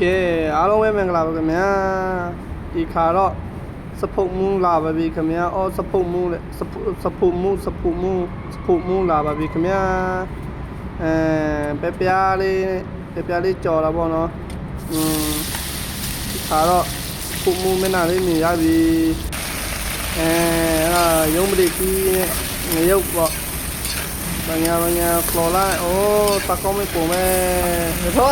ကဲအားလုံးပဲမင်္ဂလာပါခင်ဗျာဒီခါတော့စဖုတ်မူးလာပါပြီခင်ဗျာအော်စဖုတ်မူးလေစဖုတ်မူးလာပါပြီခင်ဗျာပဲပြားလေးကြော်လာပေါ့နော်ဒီခါတော့ဖုတ်မူးမျက်နှာလေးမြင်ရပြီအဲ့ဒါရုံးပရိကြီးငရုတ်ပေါ့ဘာညာခလော်လိုက်အိုးတကောင်းမပုံမဲ့ဟော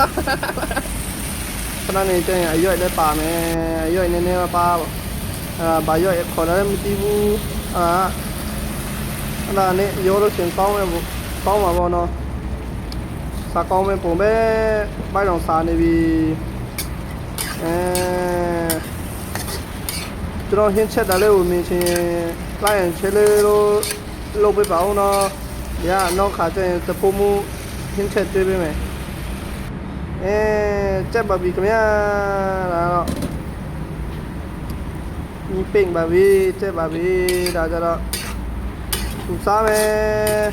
ခဏနေတဲ့အရွက်လည်းပါမယ်အရွက်နည်းနည်းပါပေါ့ဘာရွက်ခေါ်လည်းမသိဘူးအဲ့ဒါနဲ့ရောလို့ရှင်ကောင်းမယ်ပေါ့ကောင်းပါပေါ့နော်စားကောင်းမယ်ပုံပဲပိုက်တော်စားနေပြီကျွန်တော်ဟင်းချက်တာလေးကိုမြင်ချင်းလိုက်ရင်ချဲလေးလို့လုပ်ပေးပါဦးနော်ညနောက်ခါကျရင်စပိုးမှုဟင်းချက်တွေ့ပေးမယ်ကြက်ပါပြီခင်ဗျာဒါတော့ဒီပင်းပါပြီကြက်ပါပြီဒါကြတော့သူစားမယ်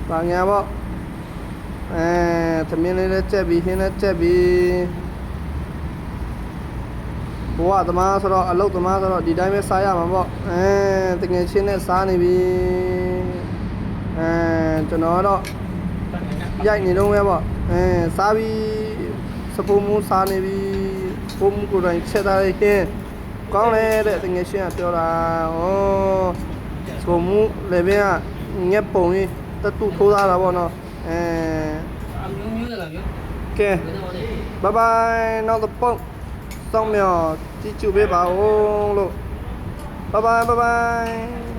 ဘာညာပေါ့သမင်းလေးလည်းကြက်ပြီဟင်းလည်းကြက်ပြီဘဝသမားဆိုတော့အလုပ်သမားဆိုတော့ဒီတိုင်းပဲစားရမှာပေါ့တကယ်ချင်းနဲ့စားနေပြီကျွန်တော်တော့ရိုက်နေတော့ပဲပေါ့စားပြီးစပူမူစားနေပြီပုံမူကိုယ်တိုင်ချက်သားလေးခင်းကောင်းတယ်တဲ့တကယ်ရှင်းကပြောတာစပူမူလည်းပဲငက်ပုံကြီးတတူထိုးသားတာပေါ့နော်မျိုးလားပြောကဲဘိုင်ဘိုင်နောက်တော့ပုံစောင်းမြော်ကြည့်ကြည့်ပေးပါဦးလို့ဘိုင်ဘိုင်